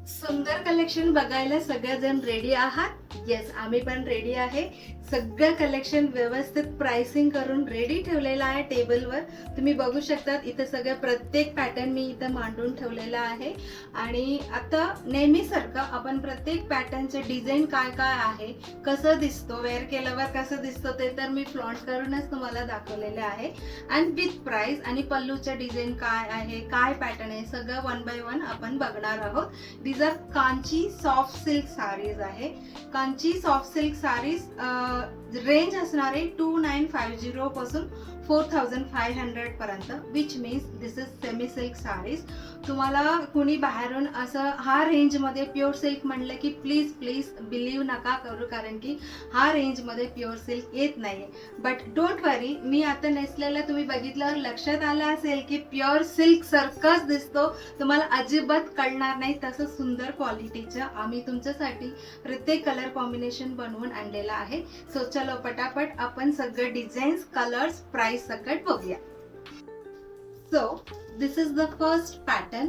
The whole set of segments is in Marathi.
सुंदर कलेक्शन बघायला सगळेजण रेडी आहात? येस, आम्ही पण रेडी आहे. सगळं कलेक्शन व्यवस्थित प्राइसिंग करून रेडी ठेवलेलं आहे टेबलवर. तुम्ही बघू शकता इथं सगळं प्रत्येक पॅटर्न मी इथं मांडून ठेवलेला आहे. आणि आता नेहमीसारखं आपण प्रत्येक पॅटर्नचे डिझाईन काय काय आहे, कसं दिसतो, वेअर केल्यावर कसं दिसतो ते तर मी फ्लॉन्ट करूनच तुम्हाला दाखवलेले आहे. अँड विथ प्राइस आणि पल्लूच्या डिझाईन काय आहे, काय पॅटर्न आहे, सगळं वन बाय वन आपण बघणार आहोत. These are Kanchi soft silk saris आहे. Kanchi soft silk saris range असणार आहे 2950 पासून 4500 पर्यंत, which means this is semi silk saris. तुम्हाला कुणी बाहेरून असं हा रेंजमध्ये प्युअर सिल्क म्हणलं की प्लीज प्लीज बिलीव्ह नका करू, कारण की हा रेंजमध्ये प्युअर सिल्क येत नाही. बट डोंट वरी, मी आता नेसलेलं तुम्ही बघितल्यावर लक्षात आलं असेल की प्युअर सिल्क सारखाच दिसतो, तुम्हाला अजिबात कळणार नाही. तसं सुंदर क्वालिटीचं आम्ही तुमच्यासाठी प्रत्येक कलर कॉम्बिनेशन बनवून आणलेला आहे. सो चलो पटापट आपण सगळे डिझाईन्स, कलर्स, प्राइस सकट बघूया. So this is the first pattern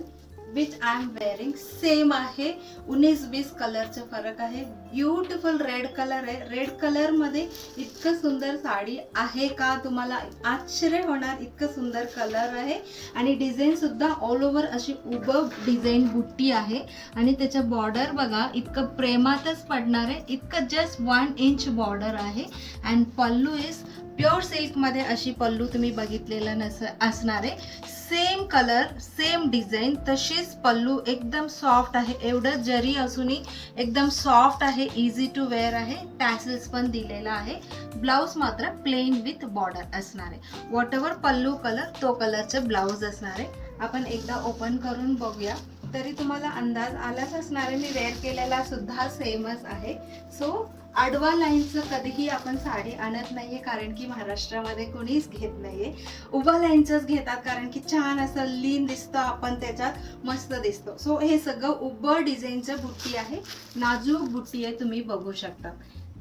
which I am wearing. Same आहे, 19-20 कलरचा फरक आहे. ब्युटिफुल रेड कलर आहे. रेड कलर मध्ये इतकं सुंदर साडी आहे का, तुम्हाला आश्चर्य होणार, इतकं सुंदर कलर आहे. आणि डिझाईन सुद्धा ऑल ओव्हर अशी उभं डिझाईन बुट्टी आहे. आणि त्याचं बॉर्डर बघा, इतकं प्रेमातच पडणार आहे. इतकं जस्ट 1 इंच बॉर्डर आहे. And pallu is pure silk मध्ये अशी पल्लू तुम्ही बघितलेलं असणार आहे. सेम कलर, सेम डिझाईन, तशीच पल्लू एकदम सॉफ्ट आहे. एवढं जरी असूनही एकदम सॉफ्ट आहे, इझी टू वेअर आहे. टॅसल्स पण दिलेला आहे. ब्लाउज मात्र प्लेन विथ बॉर्डर असणार आहे. वॉट एव्हर पल्लू कलर तो कलरचं ब्लाउज असणार आहे. आपण एकदा ओपन करून बघूया तरी तुम्हाला अंदाज आलाच असणार आहे. मी वेअर केलेला सुद्धा सेमच आहे. सो आडवा लाईनचं कधीही आपण साडी आणत नाहीये, कारण की महाराष्ट्रामध्ये कोणीच घेत नाहीये. उभा लाईनचंच घेतात, कारण की छान असं लीन दिसतं, आपण त्याच्यात मस्त दिसतो. सो हे सगळं उभं डिझाईनचं बुट्टी आहे, नाजूक बुट्टी आहे, तुम्ही बघू शकता.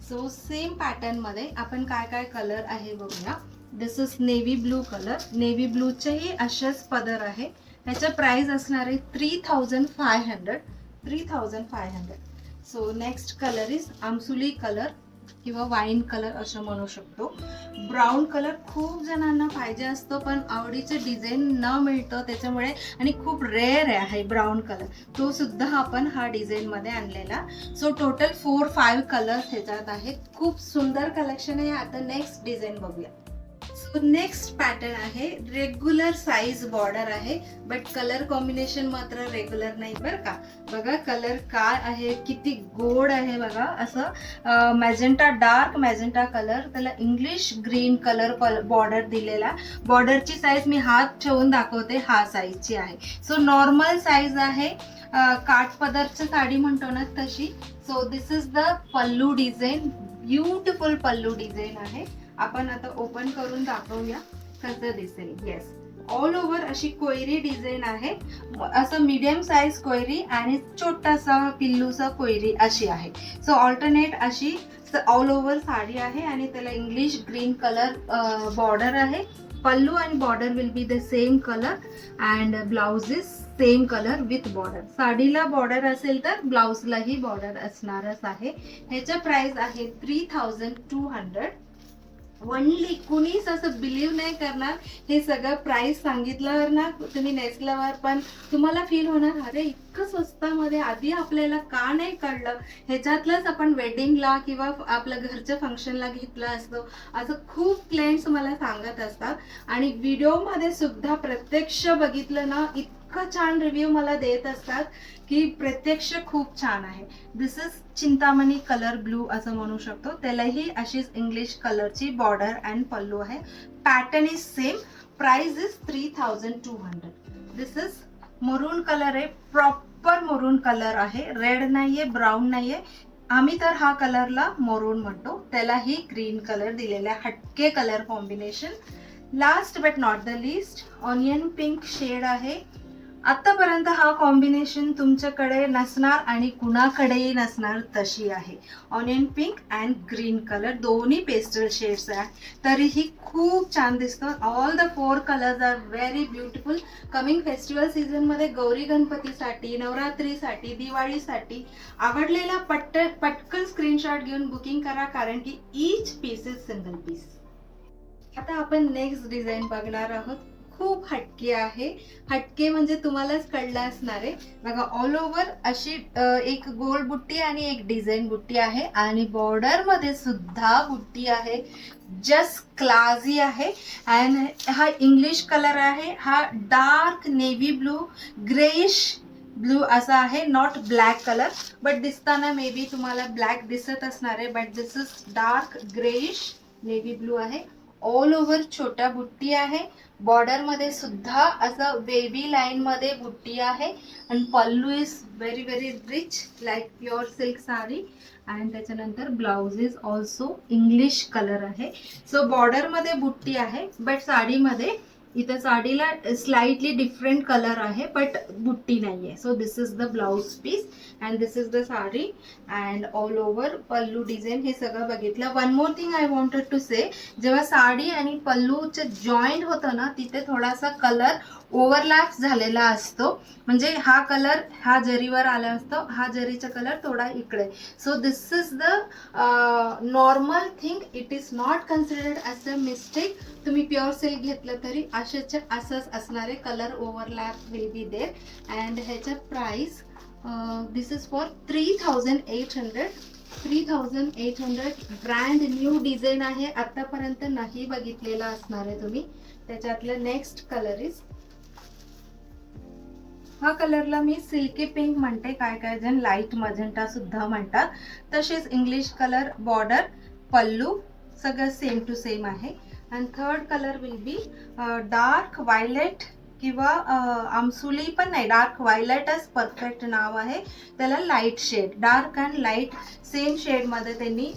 सो सेम पॅटर्न मध्ये आपण काय काय कलर आहे बघूया. This is navy blue colour. Navy ब्लूचेही अशाच पदर आहे. ह्याचं प्राइस असणार आहे 3500. 3500. सो नेक्स्ट कलर इज आमसुली कलर किंवा वाईन कलर असं म्हणू शकतो. ब्राऊन कलर खूप जणांना पाहिजे असतो, पण आवडीचं डिझाईन न मिळतं त्याच्यामुळे, आणि खूप रेअर आहे ब्राऊन कलर, तो सुद्धा आपण हा डिझाईन मध्ये आणलेला. सो टोटल 4-5 कलर त्याच्यात आहेत. खूप सुंदर कलेक्शन आहे. आता नेक्स्ट डिझाईन बघूया. सो नेक्स्ट पॅटर्न आहे, रेग्युलर साईज बॉर्डर आहे, बट कलर कॉम्बिनेशन मात्र रेग्युलर नाही बरं का. बघा कलर काय आहे, किती गोड आहे बघा. असं मॅजेंटा, डार्क मॅजेंटा कलर, त्याला इंग्लिश ग्रीन कलर बॉर्डर दिलेला. बॉर्डरची साईज मी हात ठेवून दाखवते, हा साईजची आहे. सो नॉर्मल साईज आहे, काठपदरची साडी म्हणतो ना तशी. So this is the pallu design. Beautiful pallu design आहे. आपण आता ओपन करून दाखवूया कसं दिसेल. येस, ऑल ओव्हर अशी कोयरी डिझाईन आहे. असं मीडियम साईज कोयरी आणि छोटासा पिल्लूचा कोयरी अशी आहे. सो ऑल्टरनेट अशी ऑल ओव्हर साडी आहे. आणि त्याला इंग्लिश ग्रीन कलर बॉर्डर आहे. पल्लू आणि border will be the same colour and blouse is same colour with border. साडीला बॉर्डर असेल तर ब्लाउजलाही बॉर्डर असणारच आहे. ह्याचं प्राइस आहे 3200. वनली. कुणीच असं बिलीव्ह नाही करणार, हे सगळं प्राइस सांगितल्यावर ना तुम्ही नेसल्यावर पण तुम्हाला फील होणार, अरे इतकं स्वस्तामध्ये आधी आपल्याला का नाही कळलं. ह्याच्यातलंच आपण वेडिंगला किंवा आपल्या घरच्या फंक्शनला घेतलं असतं, असं खूप क्लायंट्स मला सांगत असतात. आणि व्हिडिओमध्ये सुद्धा प्रत्यक्ष बघितलं ना, इतकं छान रिव्ह्यू मला देत असतात की प्रत्यक्ष खूप छान आहे. This is Chintamani colour blue असं म्हणू शकतो. त्यालाही अशीच इंग्लिश कलरची बॉर्डर अँड पल्लू आहे. Pattern is same. Price is 3200. This is मरून कलर आहे, प्रॉपर मरून कलर आहे. रेड नाहीये, ब्राऊन नाहीये. आम्ही तर हा कलरला मरून म्हणतो. त्यालाही ग्रीन कलर दिलेला आहे, हटके colour combination. Last but not the list, onion pink shade आहे. आतापर्यंत हा कॉम्बिनेशन तुमच्याकडे नसणार आणि कुणाकडेही नसणार तशी आहे. Onion pink and green colour दोन्ही पेस्टल शेड्स आहे, तरीही खूप छान दिसतं. All the 4 colours are very beautiful. Coming festival season मध्ये गौरी गणपतीसाठी, नवरात्रीसाठी, दिवाळीसाठी आवडलेला पटकन स्क्रीनशॉट घेऊन बुकिंग करा, कारण की each piece is single piece. आता आपण नेक्स्ट डिझाईन बघणार आहोत. खूप हटके आहे. हटके म्हणजे तुम्हालाच कळलं असणार आहे बघा. ऑल ओव्हर अशी एक गोल बुट्टी आणि एक डिझाईन बुट्टी आहे आणि बॉर्डर मध्ये सुद्धा बुट्टी आहे. जस्ट क्लासी आहे. अँड हा इंग्लिश कलर आहे. हा dark navy blue greyish blue असा आहे, नॉट ब्लॅक कलर, बट दिसताना मे बी तुम्हाला ब्लॅक दिसत असणार आहे, but this is dark greyish navy blue आहे. ऑल ओव्हर छोट्या बुट्टी आहे. बॉर्डर मध्ये सुद्धा असं बेबी लाईन मध्ये बुट्टी आहे. आणि pallu is very very rich like pure silk sari. आणि त्याच्यानंतर blouse is also English colour आहे. सो बॉर्डर मध्ये बुट्टी आहे, बट साडीमध्ये इथं साडीला स्लाइटली डिफरंट कलर आहे, बट बुट्टी नाहीये. So this is the blouse piece and this is the sari and all over pallu design हे सगळं बघितलं. One more thing I wanted to say, जेव्हा साडी आणि पल्लूचे जॉईंट होतं ना, तिथे थोडासा कलर ओव्हरलॅप झालेला असतो. म्हणजे हा कलर हा जरीवर आला असतो, हा जरीचा कलर थोडा इकडे. So this is the normal thing. It is not considered as a mistake. तुम्ही प्युअर सिल्क घेतलं तरी असंच असणारे colour overlap will be there. And ह्याचा price this is for 3800. 3800 brand new design आहे. आतापर्यंत नाही बघितलेला असणार आहे तुम्ही. त्याच्यातलं नेक्स्ट कलर इज हा कलरला मी सिल्की पिंक म्हणते, काय काय जण लाईट मजेंटा सुद्धा म्हणतात. तसेच इंग्लिश कलर, बॉर्डर, पल्लू सगळं सेम टू सेम आहे. And third colour will be dark violet किंवा आमसुली पण नाही, डार्क व्हायलेटच परफेक्ट नाव आहे त्याला. Light shade, dark and light same shade मध्ये त्यांनी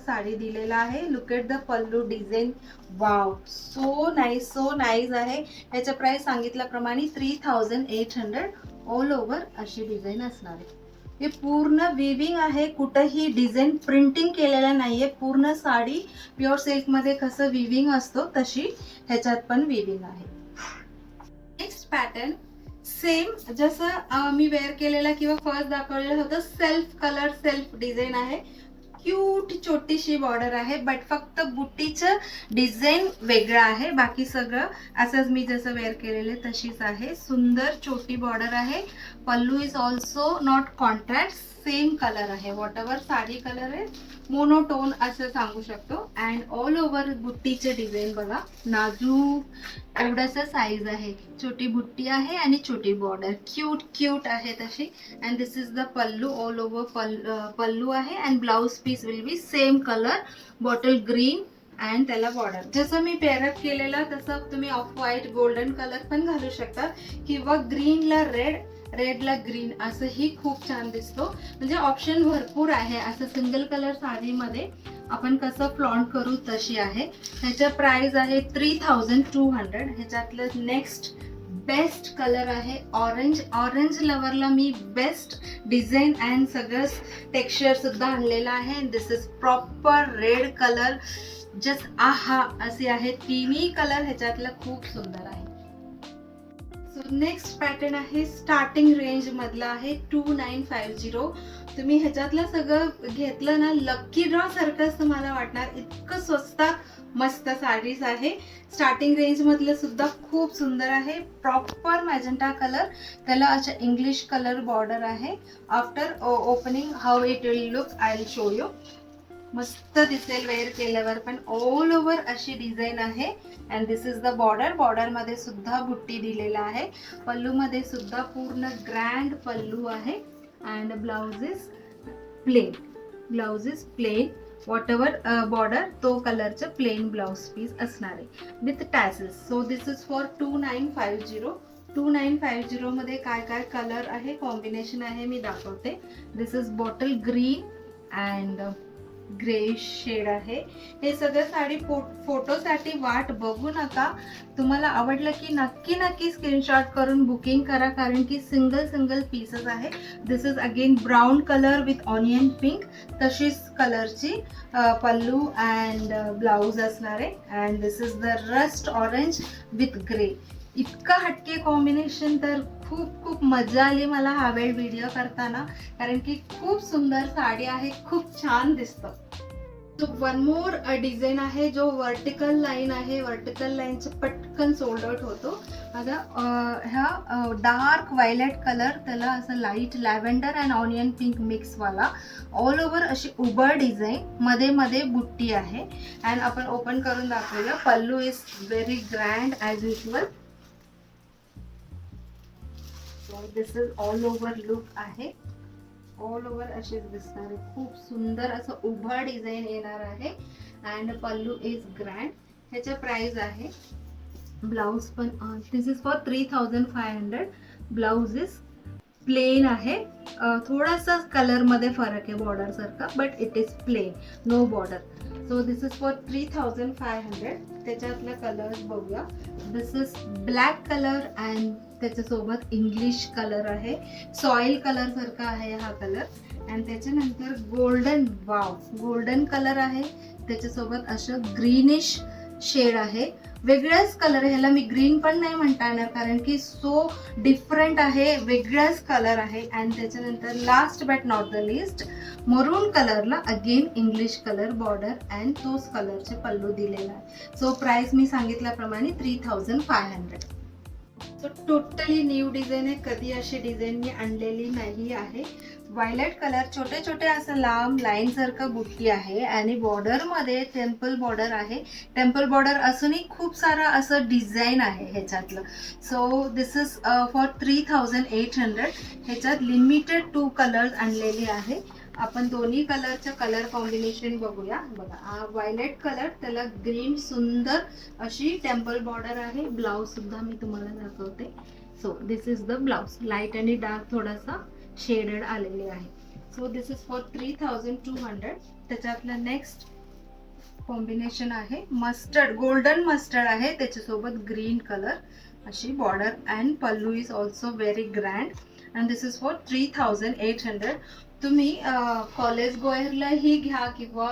साडी दिलेला आहे. Look at the pallu design. Wow, so nice आहे. ह्याचं प्राइस सांगितल्याप्रमाणे 3800. ऑल ओव्हर अशी डिझाईन असणार आहे. हे पूर्ण विविंग आहे, कुठेही डिझाईन प्रिंटिंग केलेलं नाहीये. पूर्ण साडी प्युअर सिल्क मध्ये कसं विविंग असतो तशी ह्याच्यात पण विविंग आहे. नेक्स्ट पॅटर्न सेम जसं मी वेअर केलेला किंवा फर्स्ट दाखवलेलं होतं, सेल्फ कलर सेल्फ डिझाईन आहे. क्यूट छोटीशी बॉर्डर आहे, बट फक्त बुट्टीचं डिझाईन वेगळं आहे. बाकी सगळं असंच मी जसं वेअर केलेलं तशीच आहे. सुंदर छोटी बॉर्डर आहे. Pallu is also not contrast, same colour आहे. वॉट एव्हर साडी कलर आहे, मोनोटोन असं सांगू शकतो. अँड ऑल ओव्हर बुट्टीचे डिझाईन बघा, नाजूक एवढंसं साईज आहे. छोटी बुट्टी आहे आणि छोटी बॉर्डर, क्यूट आहे तशी. And this is the pallu. All over pallu आहे. And blouse piece will be same colour, bottle green and त्याला बॉर्डर. जसं मी पेअरअप केलेला तसं तुम्ही ऑफ व्हाईट गोल्डन कलर पण घालू शकता, किंवा ग्रीनला रेडला ग्रीन असंही खूप छान दिसतो. म्हणजे ऑप्शन भरपूर आहे. असं सिंगल कलर साडीमध्ये आपण कसं फ्लॉन्ट करू तशी आहे. ह्याचं प्राइस आहे 3200. ह्याच्यातलं नेक्स्ट बेस्ट कलर आहे ऑरेंज. ऑरेंज लवरला मी बेस्ट डिझाईन अँड सगळं टेक्स्चर सुद्धा आणलेलं आहे. This is proper red colour. Just आहा असे आहे. तिन्ही कलर ह्याच्यातलं खूप सुंदर आहे. सो नेक्स्ट पॅटर्न आहे स्टार्टिंग रेंज मधला आहे 2950. तुम्ही ह्याच्यातलं सगळं घेतलं ना, लकी ड्रॉ सारखंच तुम्हाला वाटणार. इतकं स्वस्तात मस्त साडीज आहे. स्टार्टिंग रेंज मधलं सुद्धा खूप सुंदर आहे. प्रॉपर मॅजेंटा कलर, त्याला अशा इंग्लिश कलर बॉर्डर आहे. After opening how it will look I will show you. मस्त दिसेल वेअर केल्यावर पण. ऑल ओव्हर अशी डिझाईन आहे. And this is the border. Border मध्ये सुद्धा बुट्टी दिलेला आहे. पल्लू मध्ये सुद्धा पूर्ण ग्रँड पल्लू आहे. And blouse is plain. Whatever border तो कलरचं प्लेन ब्लाउज पीस असणार आहे with tassels. So this is for 2950. 2950 मध्ये काय काय कलर आहे, कॉम्बिनेशन आहे मी दाखवते. This is bottle green and grey shade आहे. हे सगळं साडी फोटोसाठी वाट बघू नका. तुम्हाला आवडलं की नक्की स्क्रीनशॉट करून बुकिंग करा, कारण की सिंगल पीसेस आहे. This is again brown colour with onion pink, तशीच कलरची पल्लू अँड ब्लाउज असणार आहे. And this is the rust orange with grey. इतका हटके कॉम्बिनेशन, तर खूप मजा आली मला हा वेळ व्हिडिओ करताना, कारण की खूप सुंदर साडी आहे, खूप छान दिसतं. तो वन मोर डिझाईन आहे जो वर्टिकल लाईन आहे. वर्टिकल लाईनचं पटकन सोल्ड आउट होतो. आता ह्या डार्क व्हायलेट कलर, त्याला असं light lavender and onion pink मिक्सवाला ऑल ओव्हर अशी उभं डिझाईन, मध्ये बुट्टी आहे. अँड आपण ओपन करून दाखवूया. Pallu is very grand as usual. This is all over look आहे. ऑल ओव्हर अशीच दिसणार आहे. खूप सुंदर असं उभं डिझाईन येणार आहे. And pallu is grand. ह्याच्या प्राइस आहे, ब्लाउज पण this is for 3500. Blouse is plain आहे. थोडासा कलर मध्ये फरक आहे बॉर्डर सारखा, but it is plain, no border. So this is for 3500. त्याच्यातला कलर्स बघूया. This is black colour and त्याच्यासोबत इंग्लिश कलर आहे. सॉइल कलर सारखा आहे हा कलर. अँड त्याच्यानंतर गोल्डन, वाव, गोल्डन कलर आहे. त्याच्यासोबत असं ग्रीनिश शेड आहे. वेगळाच कलर आहे. ह्याला मी ग्रीन पण नाही म्हणता येणार, कारण की सो डिफरंट आहे, वेगळाच कलर आहे. अँड त्याच्यानंतर last but not the list, maroon कलरला again English colour border and तोच कलरचे पल्लू दिलेला आहे. सो प्राइस मी सांगितल्याप्रमाणे 3500. सो टोटली न्यू डिझाईन आहे. कधी अशी डिझाईन मी आणलेली नाही आहे. व्हायलेट कलर, छोटे असं लांब लाईन सारखं बुट्टी आहे आणि बॉर्डर मध्ये टेम्पल बॉर्डर आहे. टेम्पल बॉर्डर असूनही खूप सारा असं डिझाईन आहे ह्याच्यातलं. So this is for 3800. ह्याच्यात लिमिटेड 2 कलर्स आणलेली आहे. आपण दोन्ही कलरचं कलर कॉम्बिनेशन बघूया. बघा, हा व्हायलेट कलर, त्याला ग्रीन सुंदर अशी टेम्पल बॉर्डर आहे. ब्लाउज सुद्धा मी तुम्हाला दाखवते. So this is the blouse. Light आणि डार्क थोडासा शेडेड आलेले आहे. So this is for 3200. त्याच्यातलं नेक्स्ट कॉम्बिनेशन आहे मस्टर्ड, गोल्डन मस्टर्ड आहे. त्याच्यासोबत ग्रीन कलर अशी border and pallu is also very grand. And this is for 3800. तुम्ही कॉलेज गोयरलाही घ्या किंवा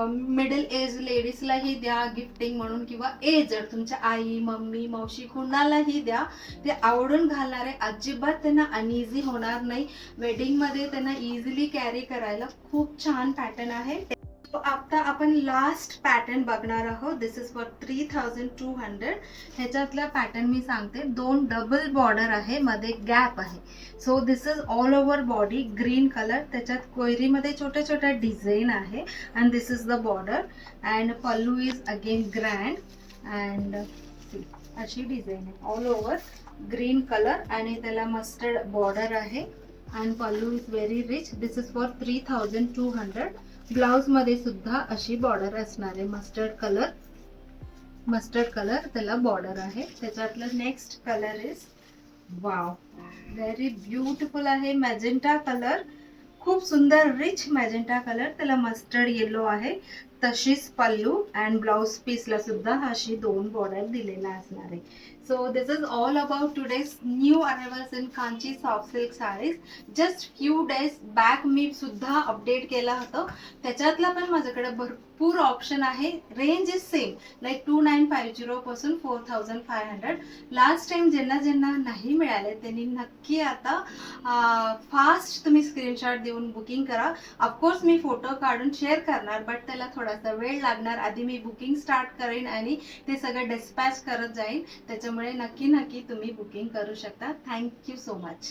मिडल एज लेडीजलाही द्या गिफ्टिंग म्हणून, किंवा एजड तुमच्या आई, मम्मी, मावशी कुणालाही द्या. ते आवडून घालणारे, अजिबात त्यांना अनइझी होणार नाही. वेडिंगमध्ये त्यांना इझिली कॅरी करायला खूप छान पॅटर्न आहे. आता आपण लास्ट पॅटर्न बघणार आहोत. दिस इज फॉर 3200. ह्याच्यातला पॅटर्न मी सांगते. 2 डबल बॉर्डर आहे, मध्ये गॅप आहे. So this is all over body green colour. त्याच्यात कोयरीमध्ये छोट्या डिझाईन आहे. And this is the border. And pallu is again grand and अशी डिझाईन आहे. ऑल ओव्हर ग्रीन कलर आणि त्याला मस्टर्ड बॉर्डर आहे. And pallu is very rich. This is for 3200. Blouse मध्ये सुद्धा अशी बॉर्डर असणार आहे. मस्टर्ड कलर त्याला बॉर्डर आहे. त्याच्यातलं next colour is, wow, very beautiful आहे. मॅजेंटा कलर, खूप सुंदर रिच मॅजेंटा कलर. त्याला मस्टर्ड येलो आहे. तशीच पल्लू अँड ब्लाउज पीसला सुद्धा अशी 2 बॉर्डर दिलेला असणार आहे. So this is all about today's new arrivals in Kanchi soft silk saris. Just few days back मी सुद्धा अपडेट केला होता. त्याच्यातला पण माझ्याकडे भरपूर ऑप्शन आहे. रेंज इज सेम, लाईक 2950 पासून 4500. लास्ट टाइम ज्यांना नाही मिळाले त्यांनी नक्की आता फास्ट तुम्ही स्क्रीनशॉट देऊन बुकिंग करा. ऑफकोर्स मी फोटो काढून शेअर करणार, बट त्याला थोडासा वेळ लागणार. आधी मी बुकिंग स्टार्ट करेन आणि ते सगळं डिस्पॅच करत जाईन. त्याच्यामुळे नक्की तुम्ही बुकिंग करू शकता. Thank you so much.